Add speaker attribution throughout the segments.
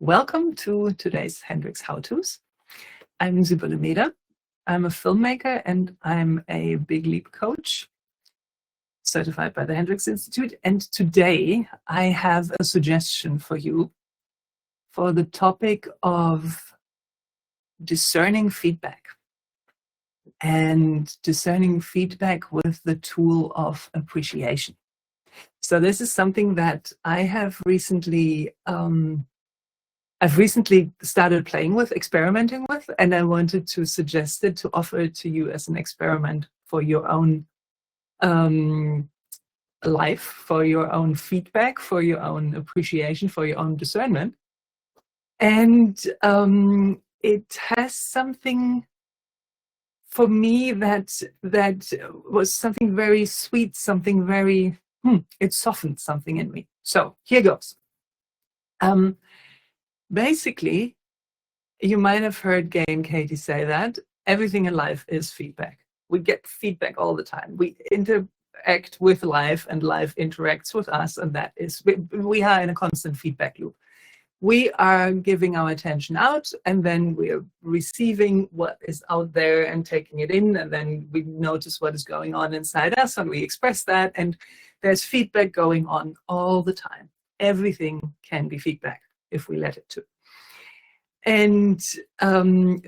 Speaker 1: Welcome to today's Hendricks How-Tos. I'm Sibylle Meder. I'm a filmmaker and I'm a big leap coach, certified by the Hendricks Institute. And today I have a suggestion for you for the topic of discerning feedback, and discerning feedback with the tool of appreciation. So this is something that I have recently started playing with, experimenting with, and I wanted to suggest it, to offer it to you as an experiment for your own life, for your own feedback, for your own appreciation, for your own discernment. And it has something for me that was something very sweet, something very, it softened something in me. So here goes. Basically, you might have heard Gay and Katie say that everything in life is feedback. We get feedback all the time. We interact with life and life interacts with us, and that is, we are in a constant feedback loop. We are giving our attention out, and then we're receiving what is out there and taking it in, and then we notice what is going on inside us, and we express that, and there's feedback going on all the time. Everything can be feedback if we let it to. And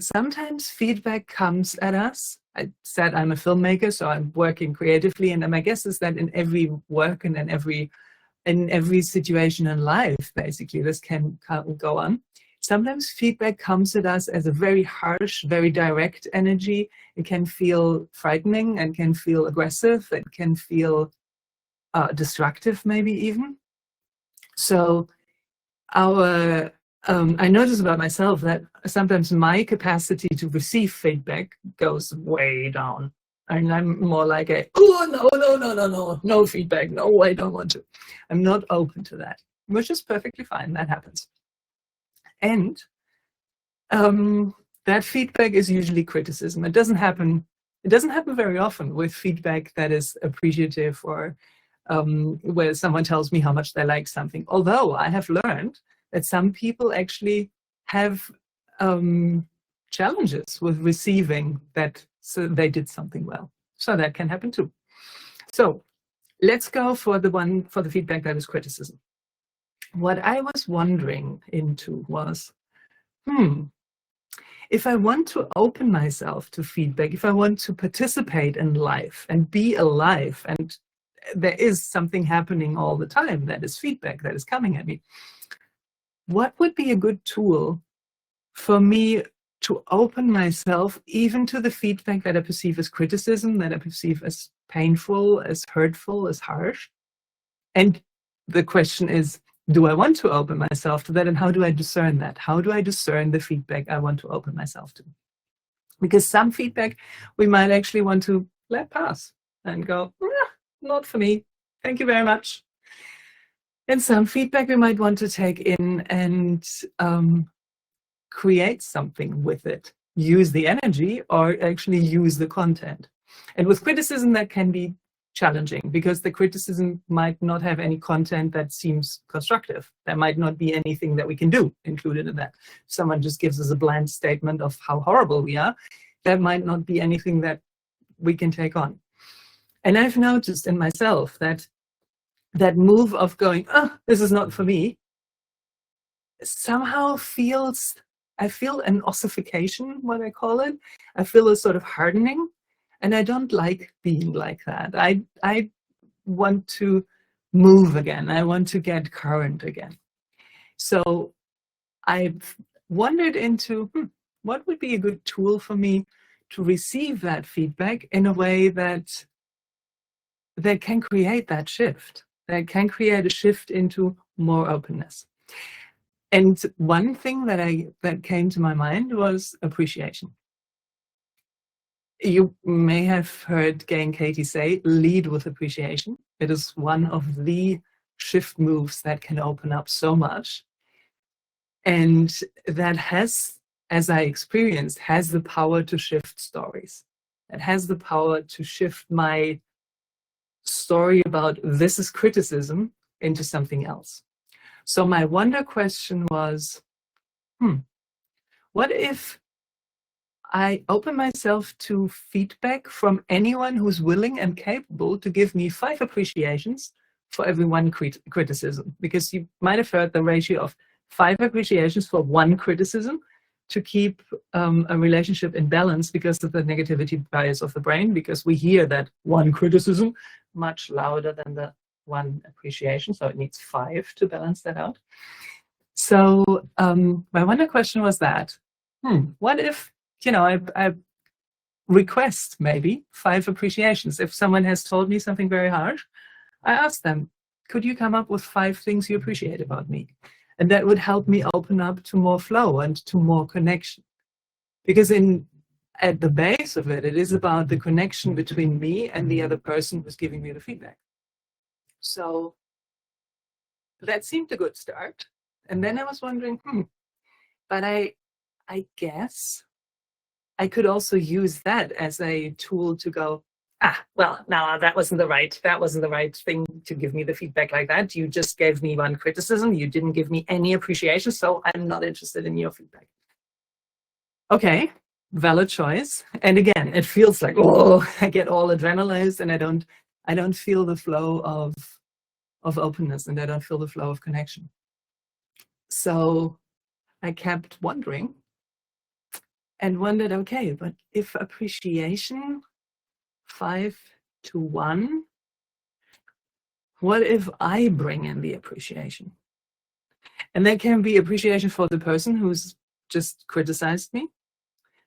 Speaker 1: sometimes feedback comes at us. I said I'm a filmmaker, so I'm working creatively, and my guess is that in every work and in every situation in life, basically, this can go on. Sometimes feedback comes at us as a very harsh, very direct energy. It can feel frightening and can feel aggressive. It can feel destructive, maybe even. So I notice about myself that sometimes my capacity to receive feedback goes way down. And I'm more like no feedback. No, I don't want to. I'm not open to that, which is perfectly fine. That happens. And that feedback is usually criticism. It doesn't happen very often with feedback that is appreciative or where someone tells me how much they like something. Although I have learned that some people actually have challenges with receiving that, so they did something well. So that can happen too. So let's go for the feedback that is criticism. What I was wondering into was, if I want to open myself to feedback, if I want to participate in life and be alive, and there is something happening all the time that is feedback that is coming at me, what would be a good tool for me to open myself even to the feedback that I perceive as criticism, that I perceive as painful, as hurtful, as harsh? And the question is, do I want to open myself to that, and how do I discern that? How do I discern the feedback I want to open myself to? Because some feedback we might actually want to let pass and go, not for me, thank you very much. And some feedback we might want to take in and create something with it, use the energy, or actually use the content. And with criticism, that can be challenging because the criticism might not have any content that seems constructive. There might not be anything that we can do included in that. If someone just gives us a bland statement of how horrible we are, there might not be anything that we can take on. And I've noticed in myself that move of going, this is not for me, somehow I feel an ossification, what I call it. I feel a sort of hardening, and I don't like being like that. I want to move again. I want to get current again. So I've wandered into what would be a good tool for me to receive that feedback in a way that can create that shift, that can create a shift into more openness. And one thing that came to my mind was appreciation. You may have heard Gay and Katie say, lead with appreciation. It is one of the shift moves that can open up so much. And that has, as I experienced, has the power to shift stories. It has the power to shift my story about this is criticism into something else. So my wonder question was, what if I open myself to feedback from anyone who's willing and capable to give me 5 appreciations for every 1 criticism? Because you might have heard the ratio of 5 appreciations for 1 criticism to keep a relationship in balance because of the negativity bias of the brain, because we hear that 1 criticism much louder than the 1 appreciation. So it needs 5 to balance that out. So my wonder question was that, what if, I request maybe 5 appreciations. If someone has told me something very harsh, I ask them, could you come up with 5 things you appreciate about me? And that would help me open up to more flow and to more connection. Because at the base of it, it is about the connection between me and the other person who's giving me the feedback. So that seemed a good start. And then I was wondering, but I guess I could also use that as a tool to go, well, no, that wasn't the right thing to give me the feedback like that. You just gave me 1 criticism. You didn't give me any appreciation, so I'm not interested in your feedback. Okay, valid choice. And again, it feels like, I get all adrenalized and I don't feel the flow of openness, and I don't feel the flow of connection. So I kept wondering and wondered, okay, but if appreciation 5 to 1, what if I bring in the appreciation? And that can be appreciation for the person who's just criticized me.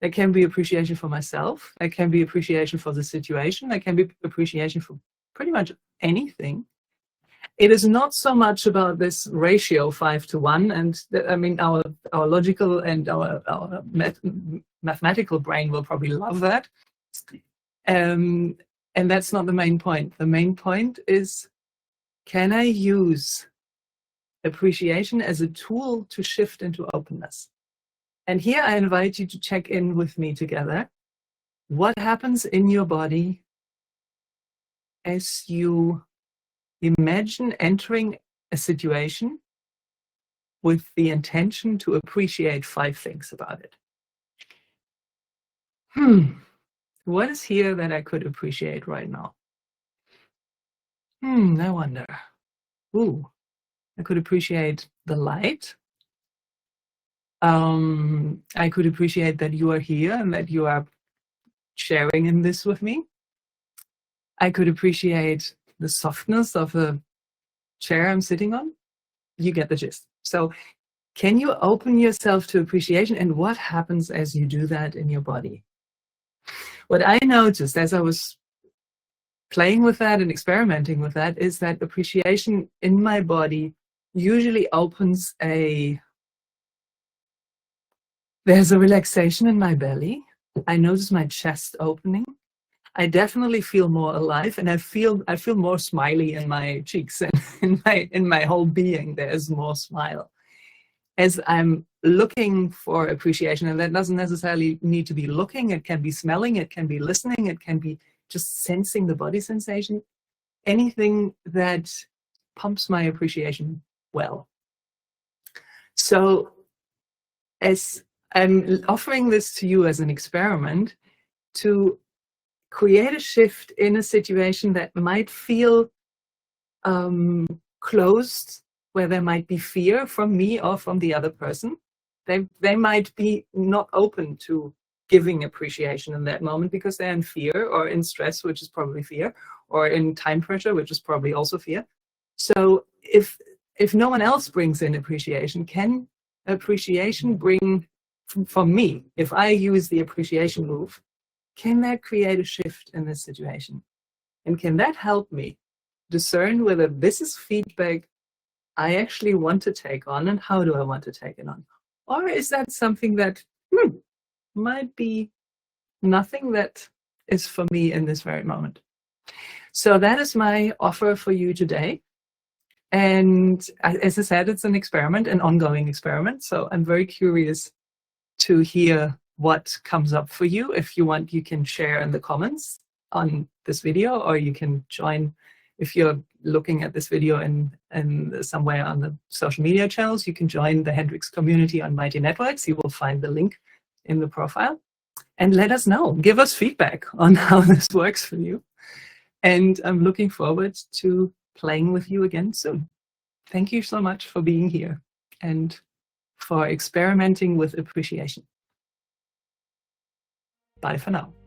Speaker 1: That can be appreciation for myself. That can be appreciation for the situation. That can be appreciation for pretty much anything. It is not so much about this ratio 5 to 1. And I mean, our logical and our mathematical brain will probably love that. And that's not the main point. The main point is, can I use appreciation as a tool to shift into openness? And here I invite you to check in with me together. What happens in your body as you imagine entering a situation with the intention to appreciate 5 things about it? What is here that I could appreciate right now? I wonder. I could appreciate the light. I could appreciate that you are here and that you are sharing in this with me. I could appreciate the softness of the chair I'm sitting on. You get the gist. So can you open yourself to appreciation, and what happens as you do that in your body? What I noticed as I was playing with that and experimenting with that is that appreciation in my body usually opens there's a relaxation in my belly. I notice my chest opening. I definitely feel more alive, and I feel more smiley in my cheeks, and in my whole being there's more smile. As I'm looking for appreciation, and that doesn't necessarily need to be looking, it can be smelling, it can be listening, it can be just sensing the body sensation, anything that pumps my appreciation well. So as I'm offering this to you as an experiment to create a shift in a situation that might feel closed, where there might be fear from me or from the other person. They might be not open to giving appreciation in that moment because they're in fear, or in stress, which is probably fear, or in time pressure, which is probably also fear. So if no one else brings in appreciation, can appreciation bring, for me, if I use the appreciation move, can that create a shift in this situation? And can that help me discern whether this is feedback I actually want to take on, and how do I want to take it on? Or is that something that might be nothing that is for me in this very moment? So that is my offer for you today. And as I said, it's an experiment, an ongoing experiment. So I'm very curious to hear what comes up for you. If you want, you can share in the comments on this video, or you can join If you're looking at this video in somewhere on the social media channels, you can join the Hendricks community on Mighty Networks. You will find the link in the profile. And let us know. Give us feedback on how this works for you. And I'm looking forward to playing with you again soon. Thank you so much for being here and for experimenting with appreciation. Bye for now.